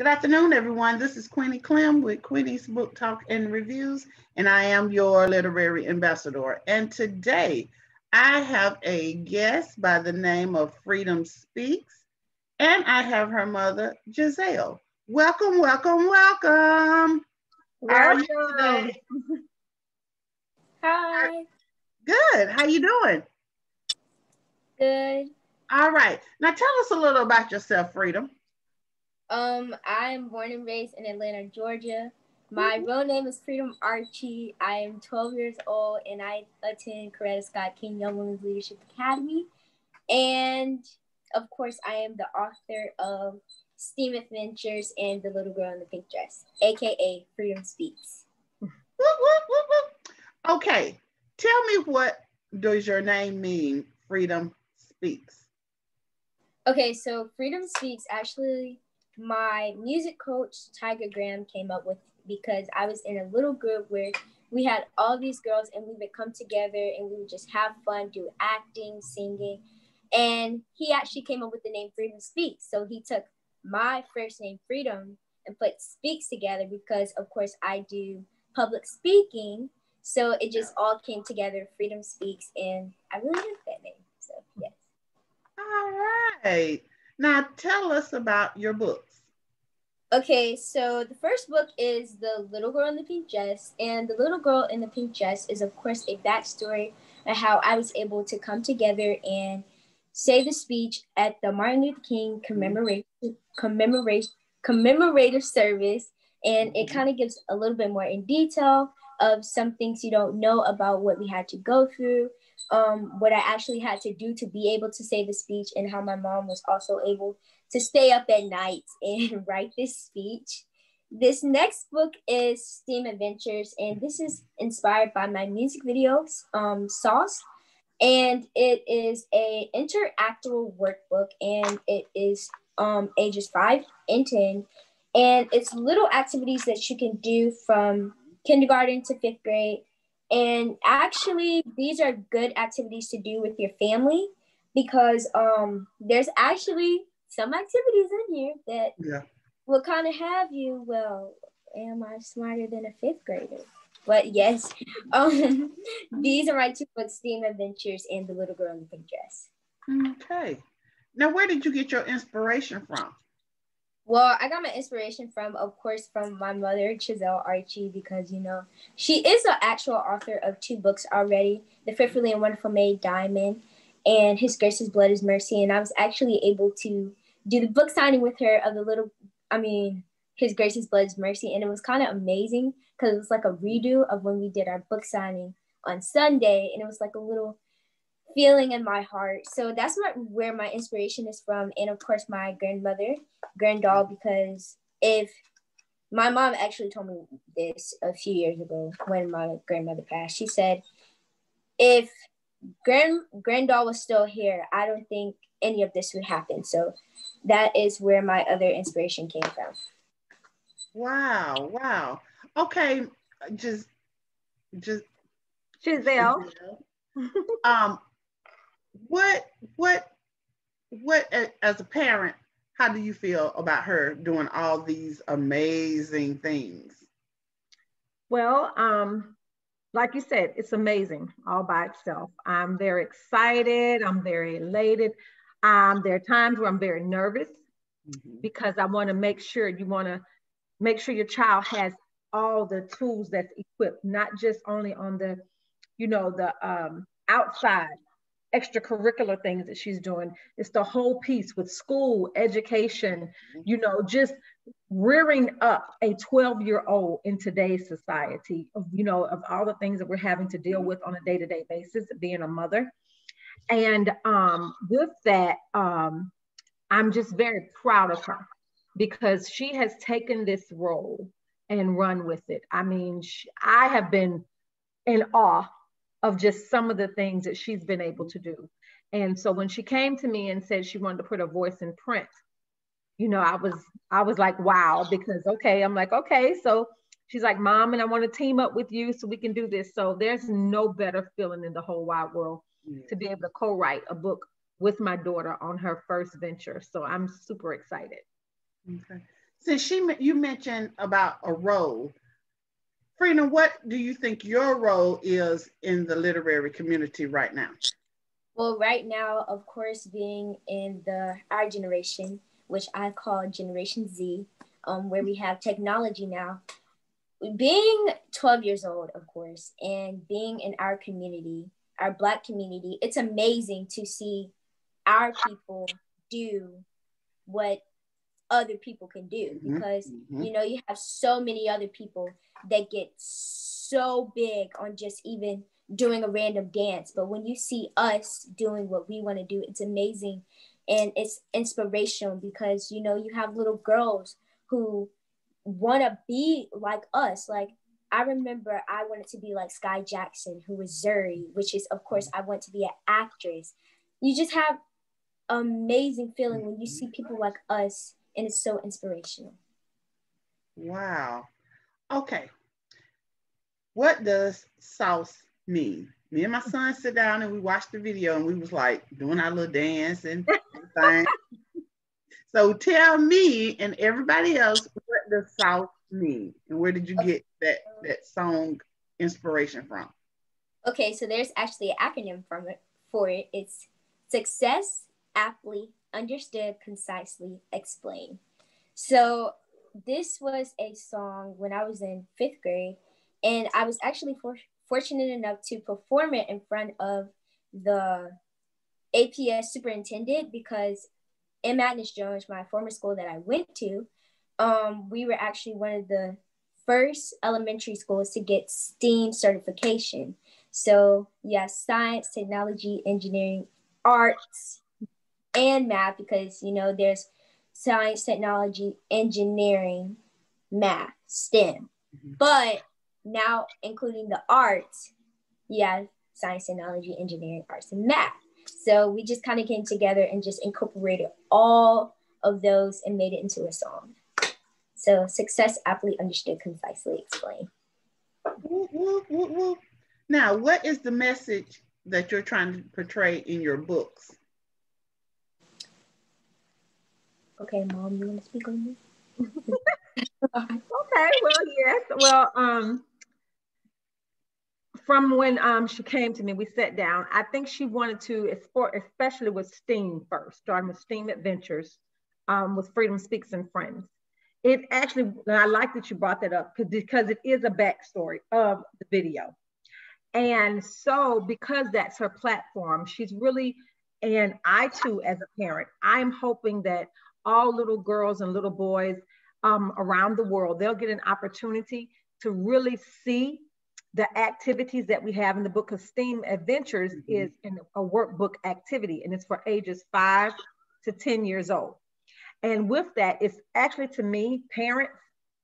Good afternoon, everyone. This is Queenie Clem with Queenie's Book Talk and Reviews, and I am your literary ambassador. And today I have a guest by the name of Freedom Speaks, and I have her mother, Giselle. Welcome, welcome, welcome. How are you Welcome. today? Hi. Good. How you doing? Good. All right. Now tell us a little about yourself, Freedom. I'm born and raised in Atlanta, Georgia. My real name is Freedom Archie. I am 12 years old and I attend Coretta Scott King Young Women's Leadership Academy. And of course, I am the author of STEAM Adventures and The Little Girl in the Pink Dress, aka Freedom Speaks. Whoop, whoop, whoop, whoop. Okay. Tell me, what does your name mean, Freedom Speaks? Okay, so Freedom Speaks, actually, my music coach, Tiger Graham, came up with, because I was in a little group where we had all these girls and we would come together and we would just have fun, do acting, singing. And he actually came up with the name Freedom Speaks. So he took my first name, Freedom, and put Speaks together because, of course, I do public speaking. So it just all came together, Freedom Speaks, and I really like that name. So, yes. All right. Now tell us about your books. Okay, so the first book is The Little Girl in the Pink Dress. And The Little Girl in the Pink Dress is, of course, a backstory of how I was able to come together and say the speech at the Martin Luther King commemorative service. And it kind of gives a little bit more in detail of some things you don't know about what we had to go through, what I actually had to do to be able to say the speech, and how my mom was also able to stay up at night and write this speech. This next book is STEAM Adventures, and this is inspired by my music videos, Sauce. And it is a interactive workbook, and it is ages 5 and 10. And it's little activities that you can do from kindergarten to 5th grade. And actually, these are good activities to do with your family because there's actually some activities in here that will kind of have you, well, am I smarter than a 5th grader? But yes, these are my 2 books, STEAM Adventures and The Little Girl in the Pink Dress. Okay. Now, where did you get your inspiration from? Well, I got my inspiration from, of course, from my mother, Giselle Archie, because, she is the actual author of 2 books already, The Fearfully and Wonderful Maid Diamond and His Grace, His Blood, His Mercy. And I was actually able to do the book signing with her of His Grace, His Blood, His Mercy. And it was kind of amazing because it was like a redo of when we did our book signing on Sunday. And it was like a little feeling in my heart. So that's where my inspiration is from. And of course, my granddoll, because if my mom actually told me this a few years ago when my grandmother passed, she said, if granddoll was still here, I don't think any of this would happen. So that is where my other inspiration came from. Wow, wow. Okay, just Giselle. What as a parent, how do you feel about her doing all these amazing things? Well, like you said, it's amazing all by itself. I'm very excited. I'm very elated. There are times where I'm very nervous because I want to make sure your child has all the tools that's equipped, not just only on the outside extracurricular things that she's doing. It's the whole piece with school, education, just rearing up a 12-year-old in today's society of all the things that we're having to deal with on a day-to-day basis, being a mother. And with that, I'm just very proud of her because she has taken this role and run with it. I mean, I have been in awe of just some of the things that she's been able to do. And so when she came to me and said she wanted to put her voice in print, I was like, wow, because I'm like, okay. So she's like, Mom, and I want to team up with you so we can do this. So there's no better feeling in the whole wide world to be able to co-write a book with my daughter on her first venture. So I'm super excited. Okay. Since you mentioned about a role, Freedom, what do you think your role is in the literary community right now? Well, right now, of course, being in our generation, which I call Generation Z, where we have technology now, being 12 years old, of course, and being in our community, our Black community, it's amazing to see our people do what other people can do, because you know, you have so many other people that get so big on just even doing a random dance, but when you see us doing what we want to do, it's amazing and it's inspirational, because you know, you have little girls who want to be like us. Like, I remember I wanted to be like Sky Jackson, who was Zuri, which is, of course, I want to be an actress. You just have amazing feeling when you see people like us, and it's so inspirational. Wow. Okay. What does sauce mean? Me and my son sit down and we watched the video and we was like doing our little dance and thing. So tell me and everybody else, what does sauce mean? And where did you get that song inspiration from? Okay, so there's actually an acronym for it. It's Success, Aptly, Understood, Concisely, Explain. So this was a song when I was in 5th grade, and I was actually fortunate enough to perform it in front of the APS superintendent, because in Madness Jones, my former school that I went to, we were actually one of the first elementary schools to get STEAM certification. So yes, science, technology, engineering, arts, and math, because you know, there's science, technology, engineering, math, STEM. But now including the arts, yeah, science, technology, engineering, arts, and math. So we just kind of came together and just incorporated all of those and made it into a song. So Success, Aptly, Understood, Concisely, Explain. Now, what is the message that you're trying to portray in your books? Okay, Mom, you want to speak on this? Okay, well, yes. Well, from when she came to me, we sat down. I think she wanted to explore, especially with STEAM first, starting with STEAM Adventures, with Freedom Speaks and Friends. It actually, and I like that you brought that up because it is a backstory of the video. And so because that's her platform, she's really, and I too, as a parent, I'm hoping that all little girls and little boys around the world, they'll get an opportunity to really see the activities that we have in the book. Of STEAM Adventures is a workbook activity, and it's for ages 5 to 10 years old. And with that, it's actually, to me, parents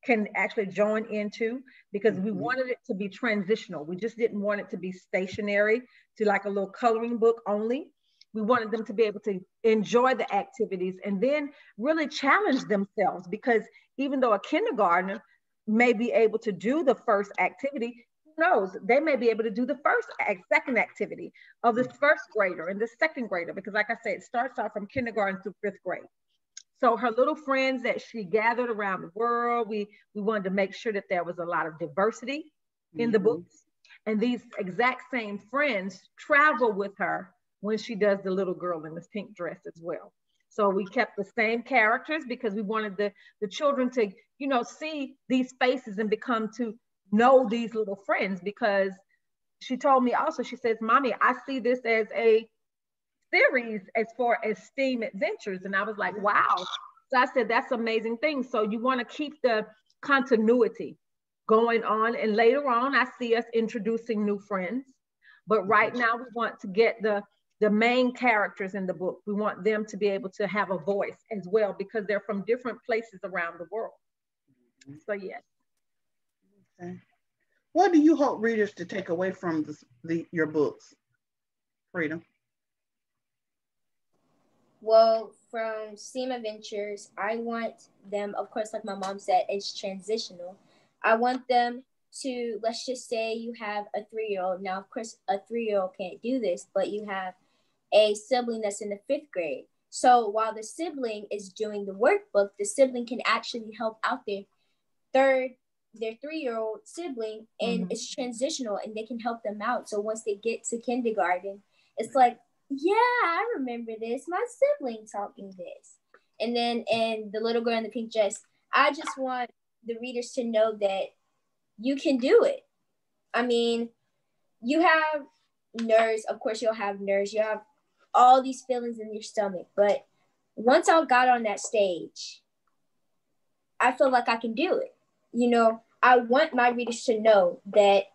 can actually join into, because we wanted it to be transitional. We just didn't want it to be stationary to like a little coloring book only. We wanted them to be able to enjoy the activities and then really challenge themselves, because even though a kindergartner may be able to do the first activity, who knows, they may be able to do the second activity of the first grader and the second grader, because like I said, it starts off from kindergarten through 5th grade. So her little friends that she gathered around the world, we wanted to make sure that there was a lot of diversity in the books. And these exact same friends travel with her when she does the little girl in the pink dress as well. So we kept the same characters because we wanted the children to, you know, see these faces and become to know these little friends, because she told me also, she says, Mommy, I see this as a series as far as STEAM Adventures. And I was like, wow. So I said, that's an amazing thing. So you want to keep the continuity going on. And later on, I see us introducing new friends. But right now, we want to get the main characters in the book. We want them to be able to have a voice as well, because they're from different places around the world. So yes. Okay. What do you hope readers to take away from your books, Freedom? Well, from STEAM Adventures, I want them, of course, like my mom said, it's transitional. I want them to, let's just say you have a 3-year-old. Now, of course, a 3-year-old can't do this, but you have a sibling that's in the 5th grade. So while the sibling is doing the workbook, the sibling can actually help out their 3-year-old sibling, and it's transitional, and they can help them out. So once they get to kindergarten, it's like, yeah, I remember this. My sibling taught me this. And the little girl in the pink dress, I just want the readers to know that you can do it. I mean, you have nerves. Of course, you'll have nerves. You have all these feelings in your stomach. But once I got on that stage, I feel like I can do it. You know, I want my readers to know that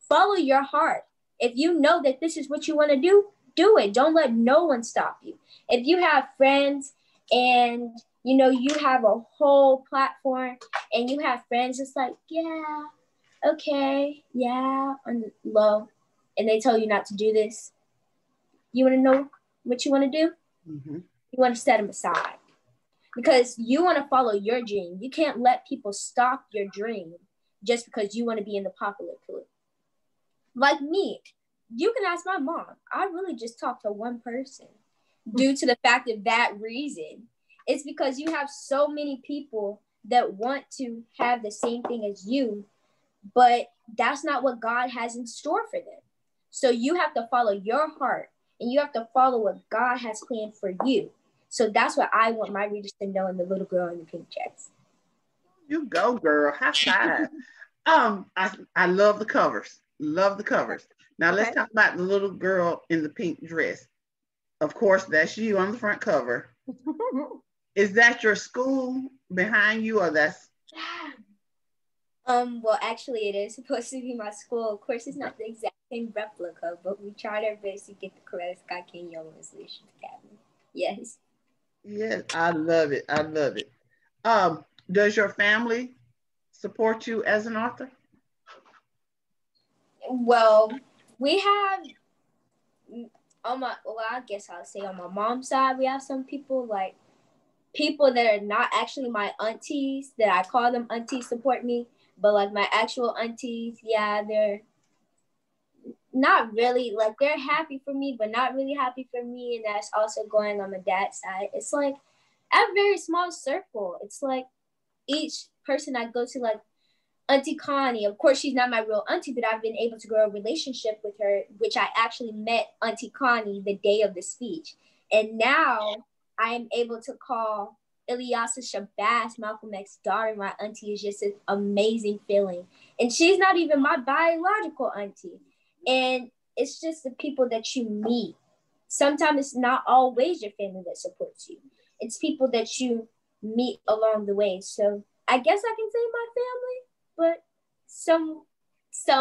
follow your heart. If you know that this is what you want to do, do it. Don't let no one stop you. If you have friends and, you know, you have a whole platform and you have friends, it's like, yeah, okay, yeah, on the low, and they tell you not to do this. You want to know what you want to do? Mm-hmm. You want to set them aside because you want to follow your dream. You can't let people stop your dream just because you want to be in the popular pool. Like me, you can ask my mom. I really just talked to one person due to the fact of that reason. It's because you have so many people that want to have the same thing as you, but that's not what God has in store for them. So you have to follow your heart and you have to follow what God has planned for you. So that's what I want my readers to know in the little girl in the pink dress. You go, girl. High five. I love the covers. Love the covers. Now let's talk about the little girl in the pink dress. Of course, that's you on the front cover. Is that your school behind you, or that's? Well, actually, it is supposed to be my school. Of course, it's not the exact same replica, but we tried our best to get the correct Sky King Yellow Solutions Academy. Yes. Yes, I love it. I love it. Does your family support you as an author? Well, we have I guess I'll say on my mom's side, we have some people that are not actually my aunties, that I call them aunties, support me, but like my actual aunties, yeah, they're not really, like, they're happy for me, but not really happy for me. And that's also going on my dad's side. It's like a very small circle. It's like each person I go to, like Auntie Connie, of course, she's not my real auntie, but I've been able to grow a relationship with her, which I actually met Auntie Connie the day of the speech. And now I am able to call Ilyasa Shabazz, Malcolm X's daughter, my auntie. Is just an amazing feeling. And she's not even my biological auntie. And it's just the people that you meet. Sometimes it's not always your family that supports you. It's people that you meet along the way. So I guess I can say my family, but some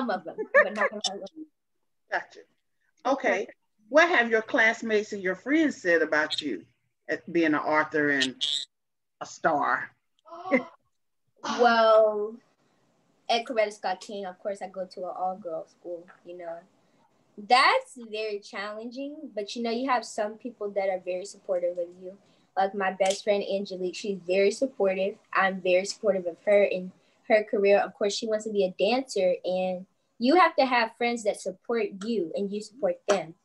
of them, but not all of them. Gotcha. Okay. What have your classmates and your friends said about you at being an author and a star? Well, at Coretta Scott King, of course, I go to an all-girls school, you know. That's very challenging, but you know, you have some people that are very supportive of you. Like my best friend, Angelique, she's very supportive. I'm very supportive of her in her career. Of course, she wants to be a dancer, and you have to have friends that support you and you support them.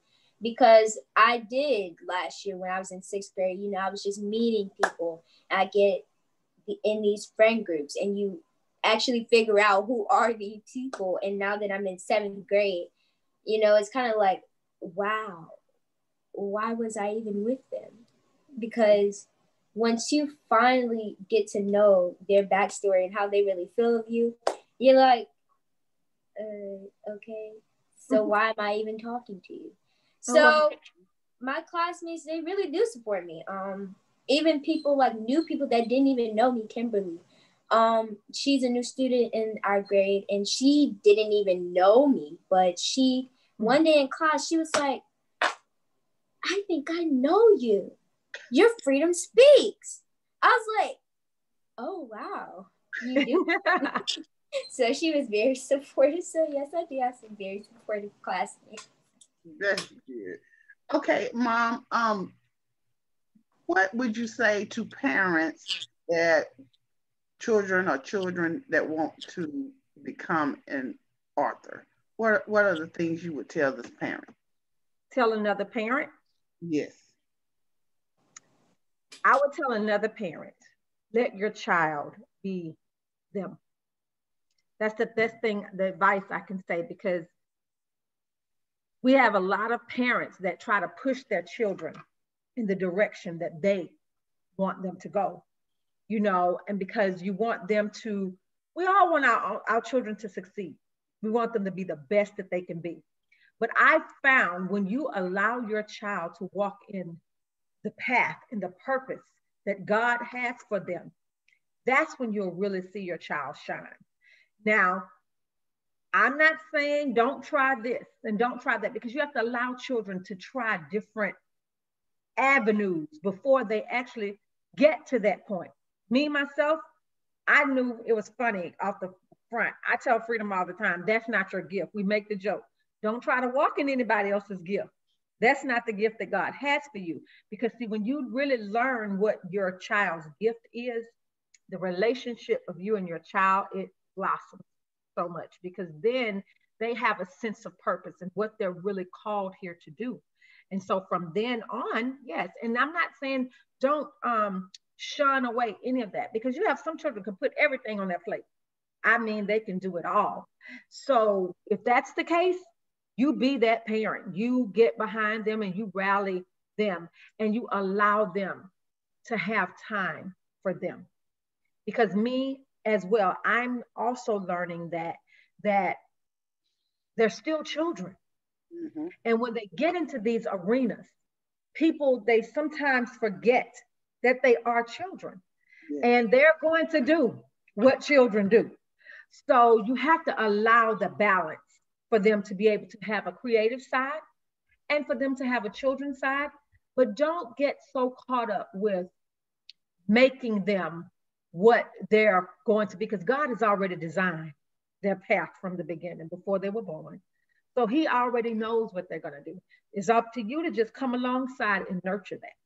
Because I did last year when I was in 6th grade, you know, I was just meeting people. And I get in these friend groups and you actually figure out who are these people. And now that I'm in 7th grade, you know, it's kind of like, wow, why was I even with them? Because once you finally get to know their backstory and how they really feel of you, you're like, okay, so why am I even talking to you? So my classmates, they really do support me. Even people like new people that didn't even know me, Kimberly. She's a new student in our grade and she didn't even know me, but she, one day in class, she was like, I think I know you. Your Freedom Speaks. I was like, oh, wow, you do. So she was very supportive. So yes, I do have some very supportive classmates. That's good. Okay, Mom, what would you say to parents that children that want to become an author? What are the things you would tell this parent? Tell another parent? Yes. I would tell another parent, let your child be them. That's the best thing, the advice I can say, because we have a lot of parents that try to push their children in the direction that they want them to go, you know, and because you want them to, we all want our children to succeed. We want them to be the best that they can be. But I found when you allow your child to walk in the path and the purpose that God has for them, that's when you'll really see your child shine. Now, I'm not saying don't try this and don't try that, because you have to allow children to try different avenues before they actually get to that point. Me, myself, I knew it was funny off the front. I tell Freedom all the time, that's not your gift. We make the joke. Don't try to walk in anybody else's gift. That's not the gift that God has for you. Because see, when you really learn what your child's gift is, the relationship of you and your child, it blossoms so much, because then they have a sense of purpose and what they're really called here to do. And so from then on, yes. And I'm not saying don't shun away any of that, because you have some children can put everything on their plate. I mean, they can do it all. So if that's the case, you be that parent. You get behind them and you rally them and you allow them to have time for them. Because me as well, I'm also learning that they're still children. Mm-hmm. And when they get into these arenas, people, they sometimes forget that they are children. Yeah. And they're going to do what children do. So you have to allow the balance for them to be able to have a creative side and for them to have a children's side, but don't get so caught up with making them what they're going to be, because God has already designed their path from the beginning before they were born. So he already knows what they're going to do. It's up to you to just come alongside and nurture that.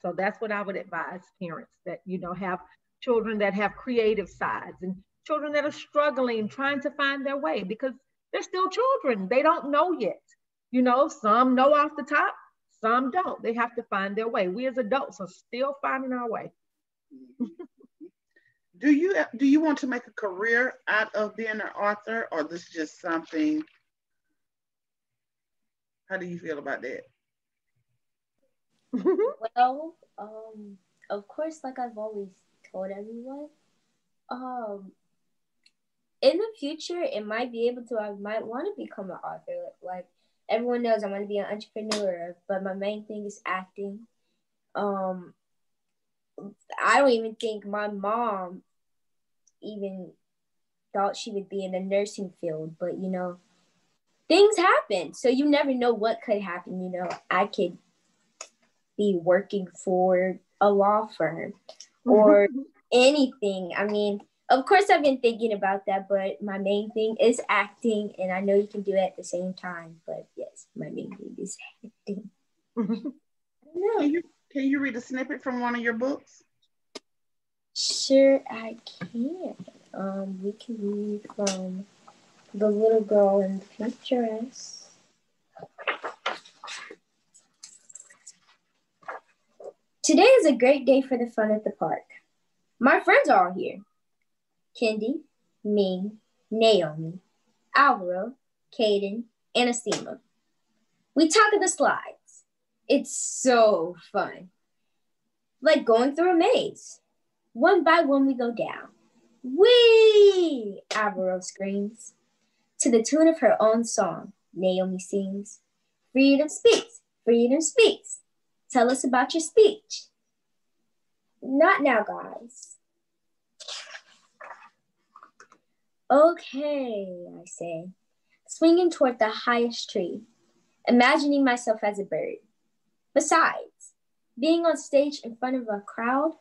So that's what I would advise parents that, you know, have children that have creative sides and children that are struggling, trying to find their way, because they're still children. They don't know yet. You know, some know off the top, some don't. They have to find their way. We as adults are still finding our way. Do you want to make a career out of being an author, or this is just something? How do you feel about that? Well, of course, like I've always told everyone, in the future, it might be able to, I might want to become an author. Like everyone knows, I want to be an entrepreneur, but my main thing is acting. I don't even think my mom even thought she would be in the nursing field, but you know, things happen. So you never know what could happen. You know, I could be working for a law firm or anything. I mean, of course, I've been thinking about that, but my main thing is acting, and I know you can do it at the same time. But yes, my main thing is acting. Can you read a snippet from one of your books? Sure, I can. We can read from The Little Girl in the Pink Dress. Today is a great day for the fun at the park. My friends are all here. Kendi, Ming, Naomi, Alvaro, Caden, and Asima. We talk of the slides. It's so fun. Like going through a maze. One by one we go down. Whee! Alvaro screams. To the tune of her own song, Naomi sings, freedom speaks, freedom speaks. Tell us about your speech. Not now, guys. Okay, I say, swinging toward the highest tree, imagining myself as a bird. Besides, being on stage in front of a crowd,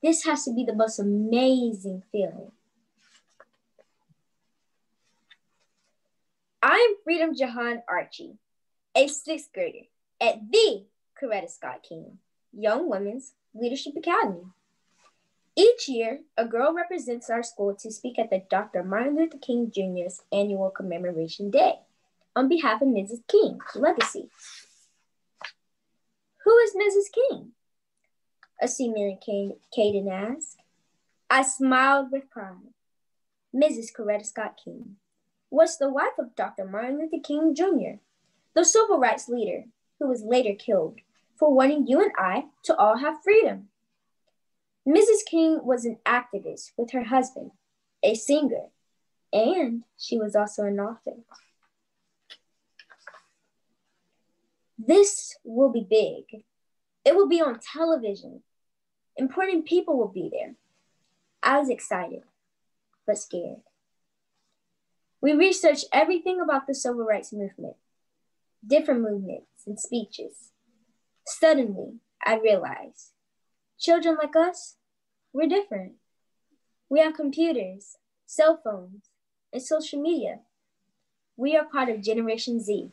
this has to be the most amazing feeling. I am Freedom Jahan Archie, a sixth grader at the Coretta Scott King Young Women's Leadership Academy. Each year, a girl represents our school to speak at the Dr. Martin Luther King Jr.'s annual commemoration day on behalf of Mrs. King's legacy. Who is Mrs. King? assuming Caden asked. I smiled with pride. Mrs. Coretta Scott King was the wife of Dr. Martin Luther King Jr., the civil rights leader who was later killed for wanting you and I to all have freedom. Mrs. King was an activist with her husband, a singer, and she was also an author. This will be big. It will be on television. Important people will be there. I was excited, but scared. We researched everything about the civil rights movement, different movements and speeches. Suddenly, I realized children like us, we're different. We have computers, cell phones, and social media. We are part of Generation Z.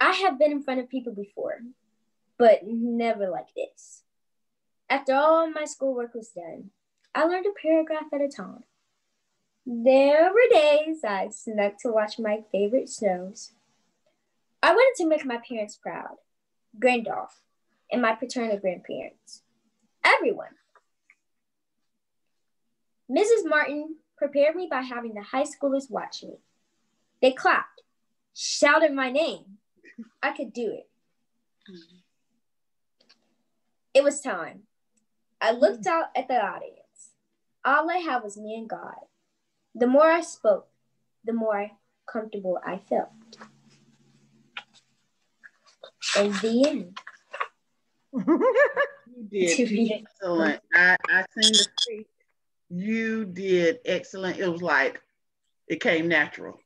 I have been in front of people before, but never like this. After all my schoolwork was done, I learned a paragraph at a time. There were days I snuck to watch my favorite shows. I wanted to make my parents proud, Grandolph, and my paternal grandparents. Everyone. Mrs. Martin prepared me by having the high schoolers watch me. They clapped, shouted my name. I could do it. It was time. I looked out at the audience. All I had was me and God. The more I spoke, the more comfortable I felt. In the end. You did excellent. I seen the speech. You did excellent. It was like, it came natural.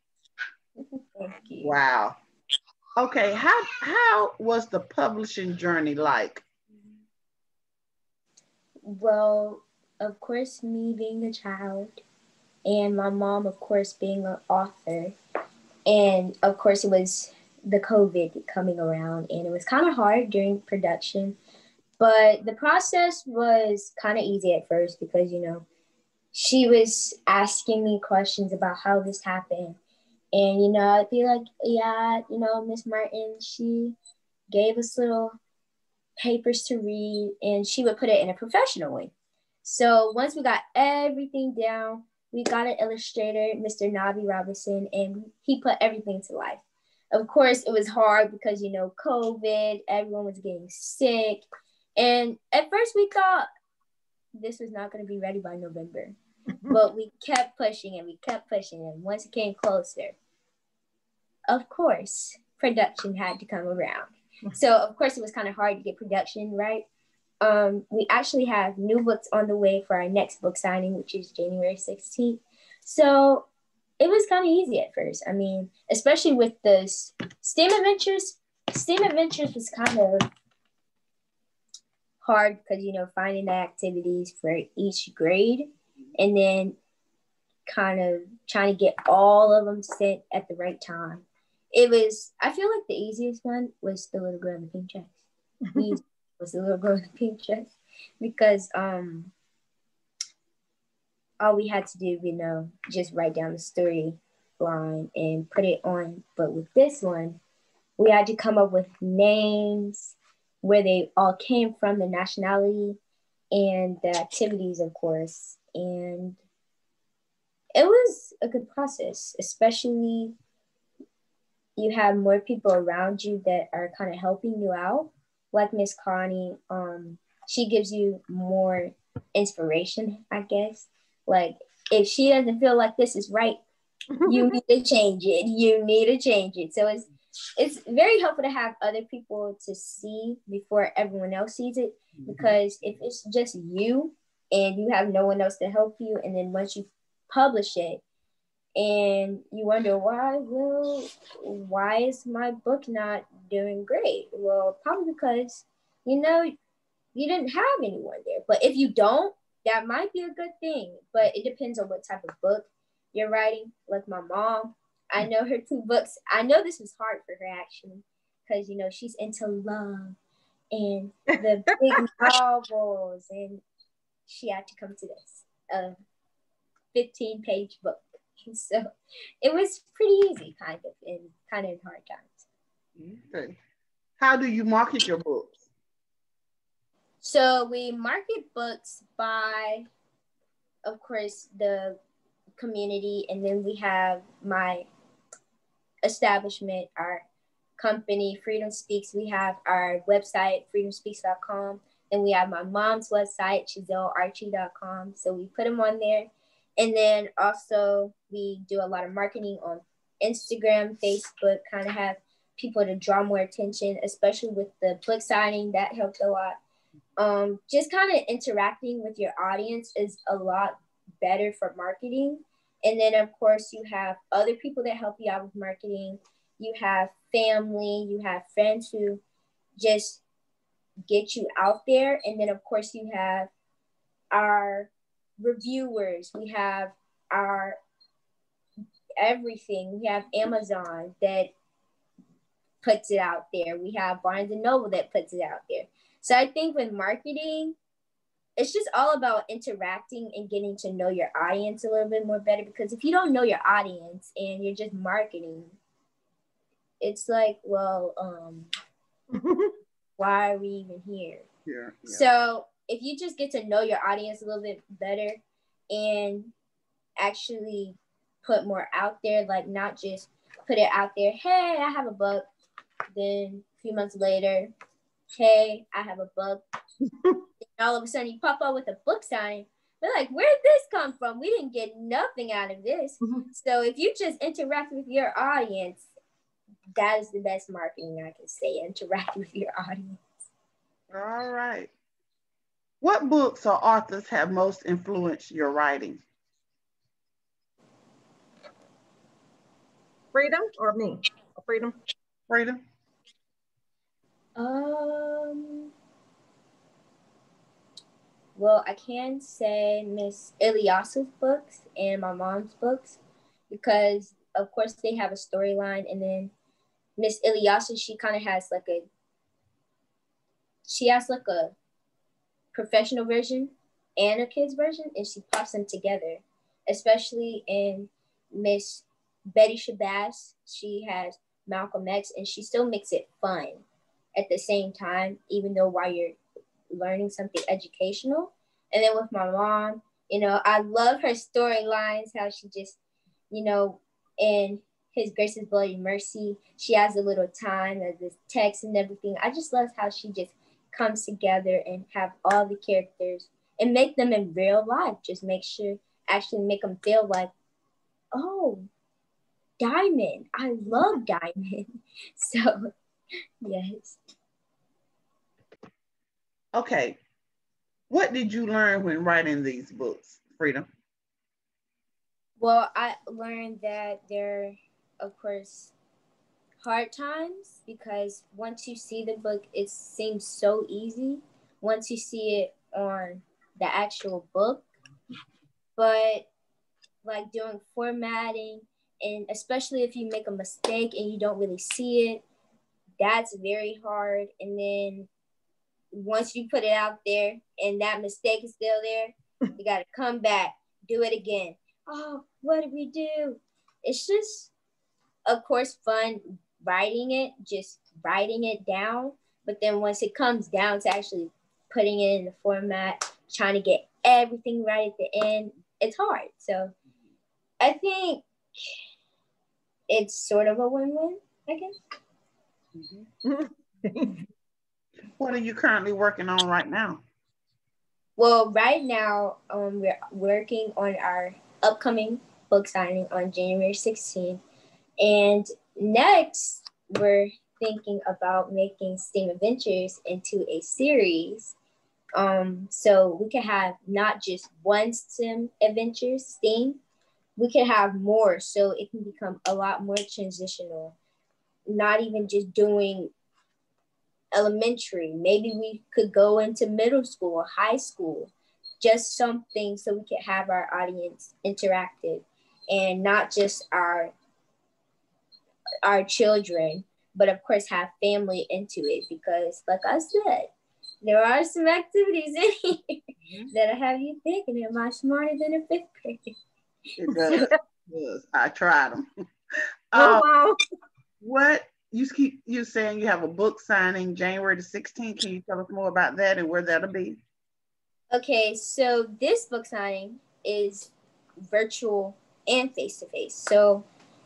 Thank you. Wow. Okay, how was the publishing journey like? Well, of course, me being a child, and my mom, of course, being an author, and of course, it was the COVID coming around, and it was kind of hard during production, but the process was kind of easy at first because, you know, she was asking me questions about how this happened. And, you know, I'd be like, yeah, you know, Miss Martin, she gave us little papers to read, and she would put it in a professional way. So once we got everything down, we got an illustrator, Mr. Navi Robinson, and he put everything to life. Of course, it was hard because, you know, COVID, everyone was getting sick. And at first we thought this was not going to be ready by November. But we kept pushing and we kept pushing. And once it came closer, of course, production had to come around. So, of course, it was kind of hard to get production right. We actually have new books on the way for our next book signing, which is January 16th. So it was kind of easy at first. I mean, especially with the STEAM Adventures. STEAM Adventures was kind of hard because, you know, finding the activities for each grade and then kind of trying to get all of them sent at the right time. It was, I feel like the easiest one was the little girl in the pink dress. Was the little girl in the pink dress because all we had to do, you know, just write down the storyline and put it on. But with this one, we had to come up with names, where they all came from, the nationality, and the activities, of course. And it was a good process, especially you have more people around you that are kind of helping you out. Like Miss Connie, she gives you more inspiration, I guess. Like, if she doesn't feel like this is right, you need to change it. You need to change it. So it's very helpful to have other people to see before everyone else sees it. Because if it's just you and you have no one else to help you, and then once you publish it and you wonder why is my book not doing great? Well, probably because, you know, you didn't have anyone there. But if you don't, that might be a good thing. But it depends on what type of book you're writing. Like my mom, I know her 2 books. I know this was hard for her actually, because, you know, she's into love and the big novels, and she had to come to this 15-page book. So it was pretty easy, kind of in hard times. Okay. How do you market your books? So we market books by, of course, the community, and then we have my establishment, our company, Freedom Speaks. We have our website, freedomspeaks.com, and we have my mom's website, ChizelleArchie.com. So we put them on there. And then also we do a lot of marketing on Instagram, Facebook, kind of have people to draw more attention, especially with the book signing. That helped a lot. Just kind of interacting with your audience is a lot better for marketing. And then, of course, you have other people that help you out with marketing. You have family, you have friends who just get you out there. And then, of course, you have our reviewers. We have our everything. We have Amazon that puts it out there. We have Barnes and Noble that puts it out there. So I think with marketing, it's just all about interacting and getting to know your audience a little bit more better, because if you don't know your audience and you're just marketing, it's like, well, why are we even here? Yeah. So if you just get to know your audience a little bit better and actually put more out there, like not just put it out there, hey, I have a book. Then a few months later, hey, I have a book. And all of a sudden you pop up with a book signing. They're like, where did this come from? We didn't get nothing out of this. So if you just interact with your audience, that is the best marketing I can say. Interact with your audience. All right. What books or authors have most influenced your writing? Freedom or me? Freedom. Freedom. Well, I can say Miss Ilyasu's books and my mom's books, because of course they have a storyline, and then Miss Ilyasu, she kind of has like a professional version and a kid's version, and she pops them together. Especially in Miss Betty Shabazz, she has Malcolm X, and she still makes it fun at the same time, even though while you're learning something educational. And then with my mom, I love her storylines, how she just, in His Grace's Bloody Mercy, she has a little time of this text and everything. I just love how she just comes together and have all the characters and make them in real life. Just make them feel like, oh, Diamond. I love Diamond. So, yes. Okay. What did you learn when writing these books, Freedom? Well, I learned that there, of course, hard times, because once you see the book, it seems so easy once you see it on the actual book. But like doing formatting, and especially if you make a mistake and you don't really see it, that's very hard. And then once you put it out there and that mistake is still there, you got to come back, do it again. Oh, what did we do? It's just, of course, fun just writing it down. But then once it comes down to actually putting it in the format, trying to get everything right at the end, it's hard. So I think it's sort of a win-win, I guess. Mm-hmm. What are you currently working on right now? Well, right now, we're working on our upcoming book signing on January 16th. And next, we're thinking about making STEAM Adventures into a series. So we can have not just one STEM Adventures, STEAM, we can have more, so it can become a lot more transitional. Not even just doing elementary. Maybe we could go into middle school or high school, just something so we can have our audience interactive and not just our children, but of course have family into it, because like I said, there are some activities in here that'll have you thinking, am I smarter than a fifth grader? It does. I tried them. Oh, wow. What you saying you have a book signing January the 16th. Can you tell us more about that and where that'll be? Okay, so this book signing is virtual and face-to-face. So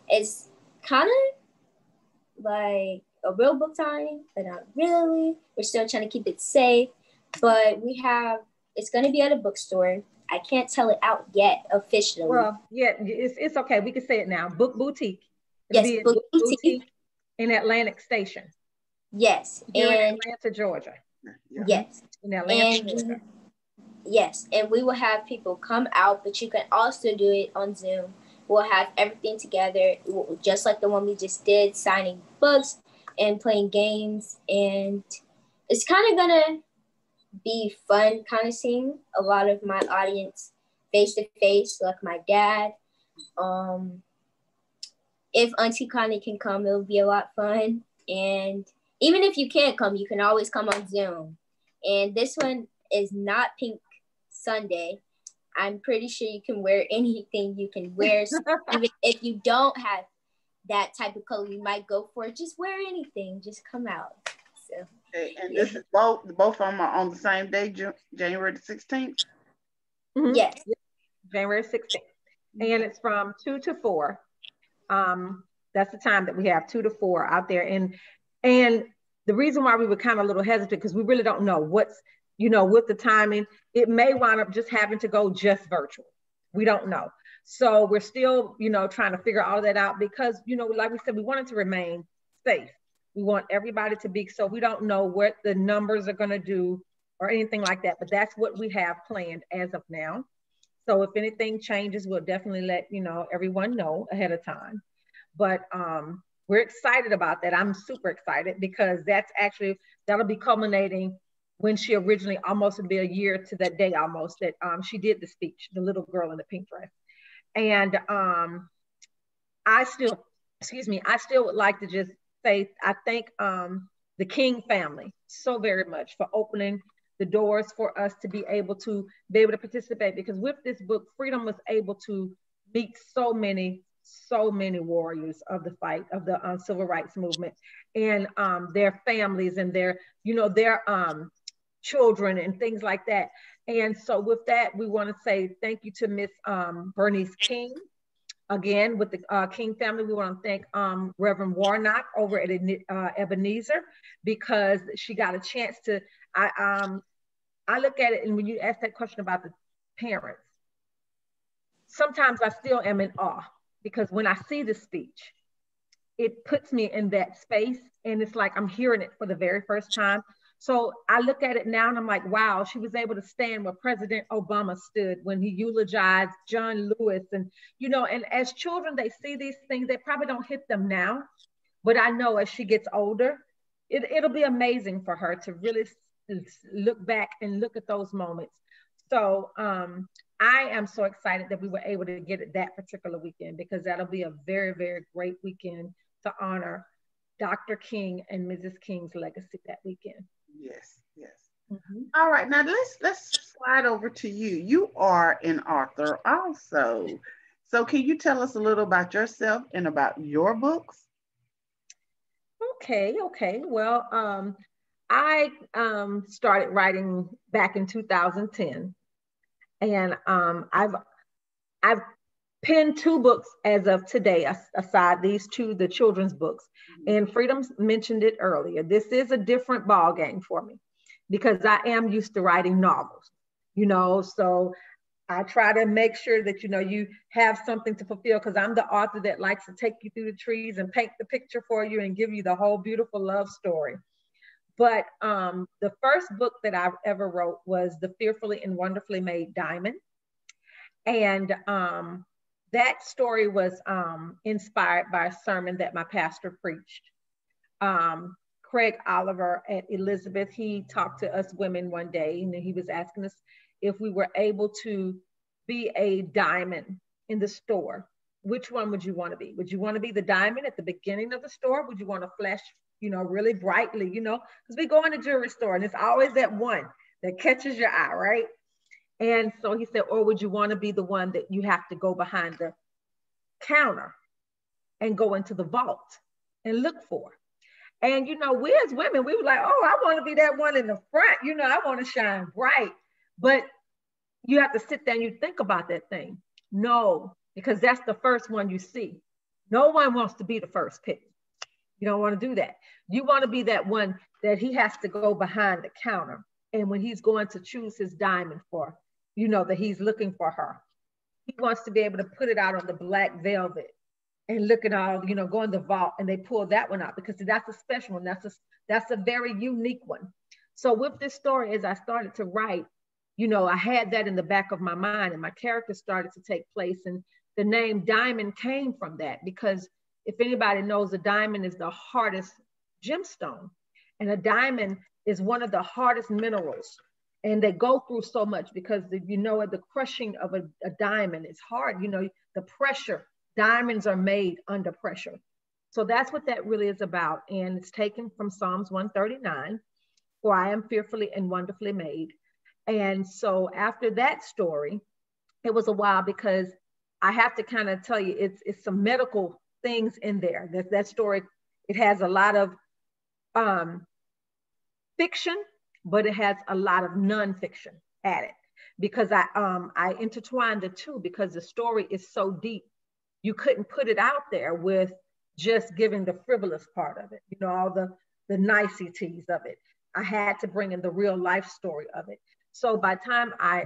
it's kind of like a real book signing, but not really. We're still trying to keep it safe, but it's going to be at a bookstore. I can't tell it out yet officially. Well, yeah, it's okay. We can say it now. Book Boutique. It'll be Book Boutique in Atlantic Station. Yes. Here in Atlanta, Georgia. Yes. In Atlanta, Georgia. Yes, and we will have people come out, but you can also do it on Zoom. We'll have everything together, just like the one we just did, signing books and playing games. And it's kind of going to be fun, kind of seeing a lot of my audience face-to-face, like my dad. If Auntie Connie can come, it'll be a lot fun. And even if you can't come, you can always come on Zoom. And this one is not Pink Sunday. I'm pretty sure you can wear anything you can wear. So even if you don't have that type of color you might go for, just wear anything. Just come out. So, okay, and this is both of them are on the same day, January the 16th? Mm-hmm. Yes. January 16th. And it's from 2 to 4. That's the time that we have, 2 to 4 out there. And the reason why we were kind of a little hesitant, because we really don't know what's, with the timing, it may wind up just having to go just virtual. We don't know. So we're still, trying to figure all of that out because, like we said, we wanted to remain safe. We want everybody to be, so we don't know what the numbers are going to do or anything like that, but that's what we have planned as of now. So if anything changes, we'll definitely let, everyone know ahead of time. But we're excited about that. I'm super excited because that'll be culminating when she originally, almost would be a year to that day almost, that she did the speech, the little girl in the pink dress. And I still would like to just say, I thank the King family so very much for opening the doors for us to be able to participate, because with this book, Freedom was able to meet so many warriors of the fight of the civil rights movement, and their families and their children and things like that. And so with that, we want to say thank you to Miss Bernice King. Again, with the King family, we want to thank Reverend Warnock over at Ebenezer, because she got a chance to, I look at it, and when you ask that question about the parents, sometimes I still am in awe, because when I see the speech, it puts me in that space, and it's like I'm hearing it for the very first time. So I look at it now and I'm like, wow, she was able to stand where President Obama stood when he eulogized John Lewis. And, and as children, they see these things, they probably don't hit them now, but I know as she gets older, it'll be amazing for her to really look back and look at those moments. So I am so excited that we were able to get it that particular weekend, because that'll be a very, very great weekend to honor Dr. King and Mrs. King's legacy that weekend. Yes. Mm-hmm. All right, now let's slide over to you. You are an author also. So can you tell us a little about yourself and about your books? Okay. Well, I started writing back in 2010, and I've penned 2 books as of today, aside these 2, the children's books. And Freedom mentioned it earlier. This is a different ball game for me, because I am used to writing novels, so I try to make sure that, you have something to fulfill, because I'm the author that likes to take you through the trees and paint the picture for you and give you the whole beautiful love story. But the first book that I ever wrote was The Fearfully and Wonderfully Made Diamond. And that story was inspired by a sermon that my pastor preached. Craig Oliver at Elizabeth, he talked to us women one day, and he was asking us if we were able to be a diamond in the store. Which one would you want to be? Would you want to be the diamond at the beginning of the store? Would you want to flash, really brightly, because we go in the jewelry store and it's always that one that catches your eye, right? And so he said, or would you want to be the one that you have to go behind the counter and go into the vault and look for? And, you know, we as women, we were like, oh, I want to be that one in the front. You know, I want to shine bright. But you have to sit there and you think about that thing. No, because that's the first one you see. No one wants to be the first pick. You don't want to do that. You want to be that one that he has to go behind the counter. And when he's going to choose his diamond for, you know, that he's looking for her, he wants to be able to put it out on the black velvet and look at all, you know, go in the vault and they pull that one out because that's a special one. That's a very unique one. So with this story, as I started to write, you know, I had that in the back of my mind and my character started to take place. And the name Diamond came from that because if anybody knows, a diamond is the hardest gemstone. And a diamond is one of the hardest minerals. And they go through so much because, you know, the crushing of a diamond is hard. You know, the pressure, diamonds are made under pressure. So that's what that really is about. And it's taken from Psalms 139, for I am fearfully and wonderfully made. And so after that story, it was a while because I have to kind of tell you, it's some medical things in there. That story, it has a lot of fiction, but it has a lot of nonfiction at it because I intertwined the two because the story is so deep. You couldn't put it out there with just giving the frivolous part of it, you know, all the niceties of it. I had to bring in the real life story of it. So by the time I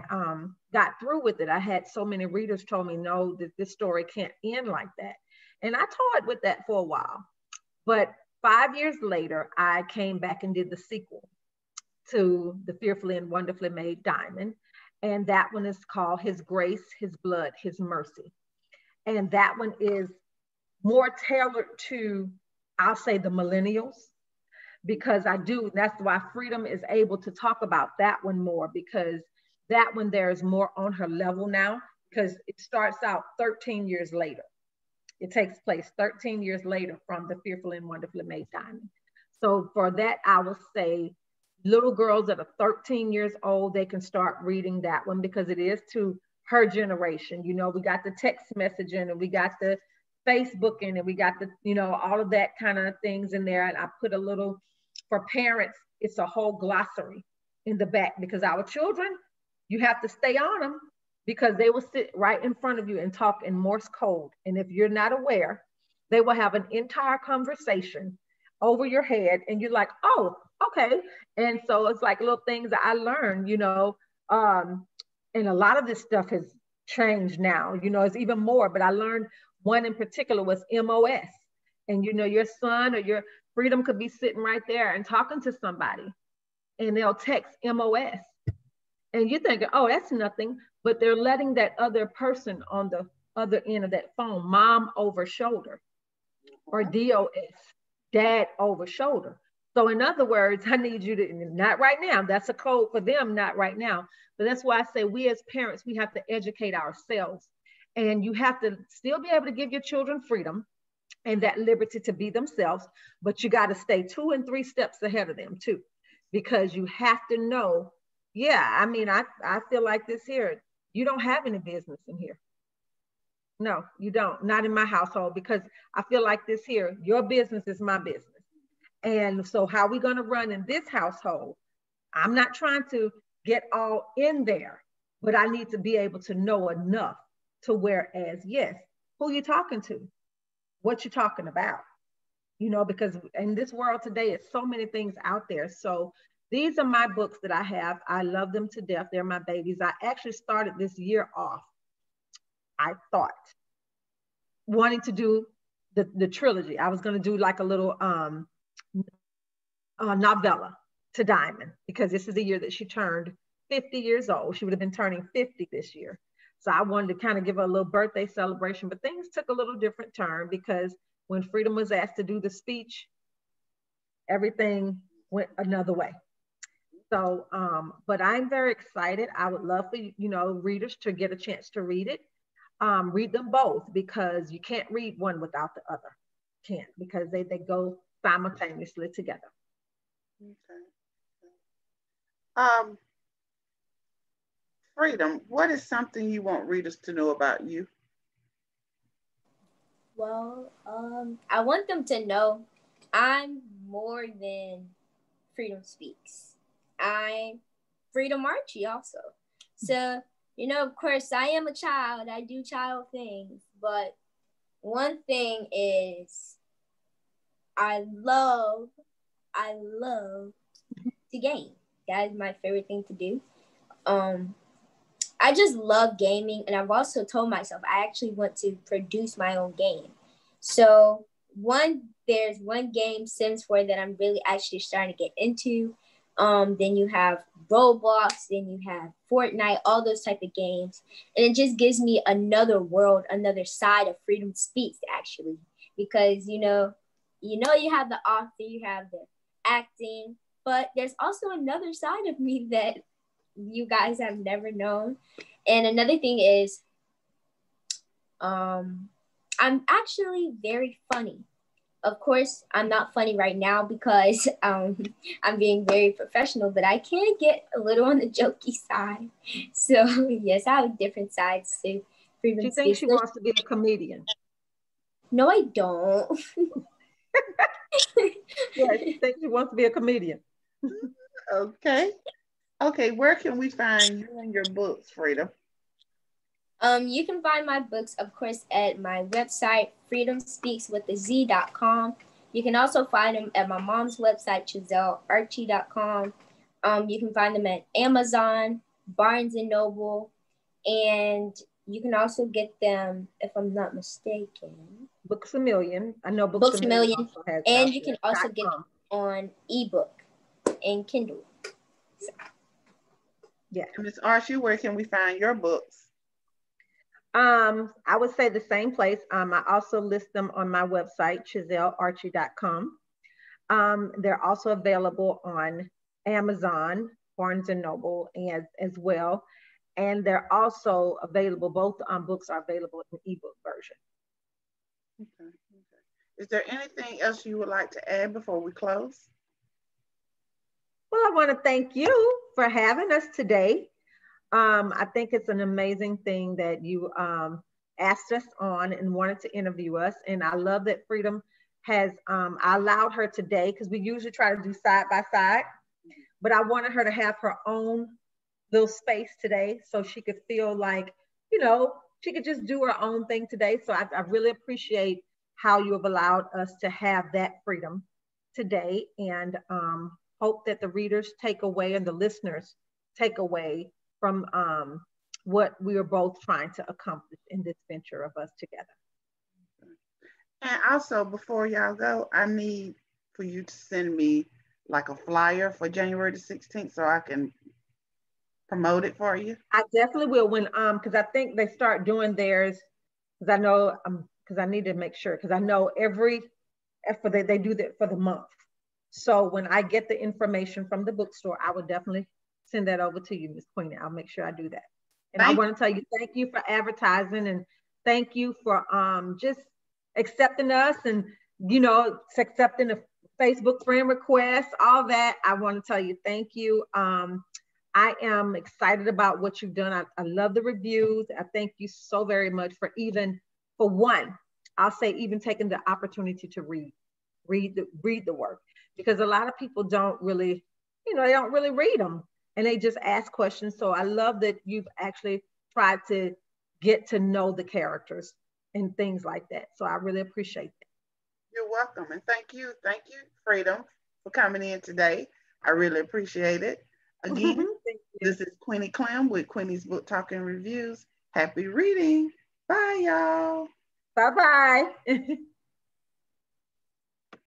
got through with it, I had so many readers told me, no, that this story can't end like that. And I toyed with that for a while. But 5 years later, I came back and did the sequel to The Fearfully and Wonderfully Made Diamond. And that one is called His Grace, His Blood, His Mercy. And that one is more tailored to, I'll say, the millennials, because that's why Freedom is able to talk about that one more, because that one there is more on her level now, because it starts out 13 years later. It takes place 13 years later from The Fearful and Wonderfully Made Diamond. So for that, I will say little girls that are 13 years old, they can start reading that one because it is to her generation. You know, we got the text messaging and we got the Facebooking and we got the, you know, all of that kind of things in there. And I put a little, for parents, it's a whole glossary in the back because our children, you have to stay on them because they will sit right in front of you and talk in Morse code. And if you're not aware, they will have an entire conversation over your head and you're like, oh, okay. And so it's like little things that I learned, you know, and a lot of this stuff has changed now, you know, it's even more, but I learned one in particular was MOS. And, you know, your son or your Freedom could be sitting right there and talking to somebody and they'll text MOS. And you're thinking, oh, that's nothing, but they're letting that other person on the other end of that phone, mom over shoulder, or DOS, dad over shoulder. So in other words, I need you to, not right now, that's a code for them, not right now. But that's why I say we as parents, we have to educate ourselves. And you have to still be able to give your children freedom and that liberty to be themselves, but you got to stay 2 and 3 steps ahead of them too, because you have to know, yeah, I mean, I feel like this here, you don't have any business in here. No, you don't, not in my household, because I feel like this here, your business is my business. And so how are we going to run in this household? I'm not trying to get all in there, but I need to be able to know enough to whereas, yes, who you talking to? What you talking about? You know, because in this world today, it's so many things out there. So these are my books that I have. I love them to death. They're my babies. I actually started this year off, I thought, wanting to do the trilogy. I was going to do like a little novella to Diamond, because this is the year that she turned 50 years old. She would have been turning 50 this year. So I wanted to kind of give her a little birthday celebration, but things took a little different turn because when Freedom was asked to do the speech, everything went another way. So, but I'm very excited. I would love for, you know, readers to get a chance to read it. Read them both, because you can't read one without the other. Can't, because they go simultaneously together. Okay. Freedom, what is something you want readers to know about you? Well, I want them to know I'm more than Freedom Speaks. I'm Freedom Archie also. So, you know, of course, I am a child. I do child things. But one thing is I love to game. That is my favorite thing to do. I just love gaming, and I've also told myself I actually want to produce my own game. So there's one game, Sims 4, that I'm really actually starting to get into. Then you have Roblox, then you have Fortnite, all those type of games. And it just gives me another world, another side of Freedom Speaks, actually. Because, you have the author, you have the acting, but there's also another side of me that you guys have never known. And another thing is, I'm actually very funny. Of course, I'm not funny right now because I'm being very professional, but I can get a little on the jokey side. So yes, I have different sides to Freedom Speaks. She thinks she wants to be a comedian. No, I don't. Yeah, she thinks she wants to be a comedian. Okay, where can we find you and your books, Freedom? You can find my books, of course, at my website, freedomspeakswithaz.com. You can also find them at my mom's website, ChizelleArchie.com. You can find them at Amazon, Barnes & Noble, and you can also get them, if I'm not mistaken, Books A Million. I know Books A Million, and you can also get .com. on ebook and Kindle. So. Yeah. Ms. Archie, where can we find your books? I would say the same place. I also list them on my website, ChizelleArchie.com. They're also available on Amazon, Barnes & Noble as well. And they're also available, both books are available in ebook version. Okay. Is there anything else you would like to add before we close? Well, I want to thank you for having us today. I think it's an amazing thing that you asked us on and wanted to interview us. And I love that Freedom has, I allowed her today, because we usually try to do side by side, but I wanted her to have her own little space today so she could feel like, she could just do her own thing today. So I really appreciate how you have allowed us to have that freedom today, and hope that the readers take away and the listeners take away from what we are both trying to accomplish in this venture of us together. And also, before y'all go, I need for you to send me like a flyer for January the 16th so I can promote it for you. I definitely will, when because I think they start doing theirs, because I know because I need to make sure, because I know they do that for the month. So when I get the information from the bookstore, I will definitely send that over to you, Ms. Queenie. I'll make sure I do that. And I want to tell you, thank you for advertising, and thank you for just accepting us, and accepting the Facebook friend request, all that. I want to tell you, thank you. I am excited about what you've done. I love the reviews. I thank you so very much for I'll say even taking the opportunity to read the work, because a lot of people don't really, they don't really read them, and they just ask questions. So I love that you've actually tried to get to know the characters and things like that. So I really appreciate that. You're welcome. And thank you, Freedom, for coming in today. I really appreciate it. Again, this is Queenie Clem with Queenie's Book Talk and Reviews. Happy reading. Bye, y'all. Bye-bye.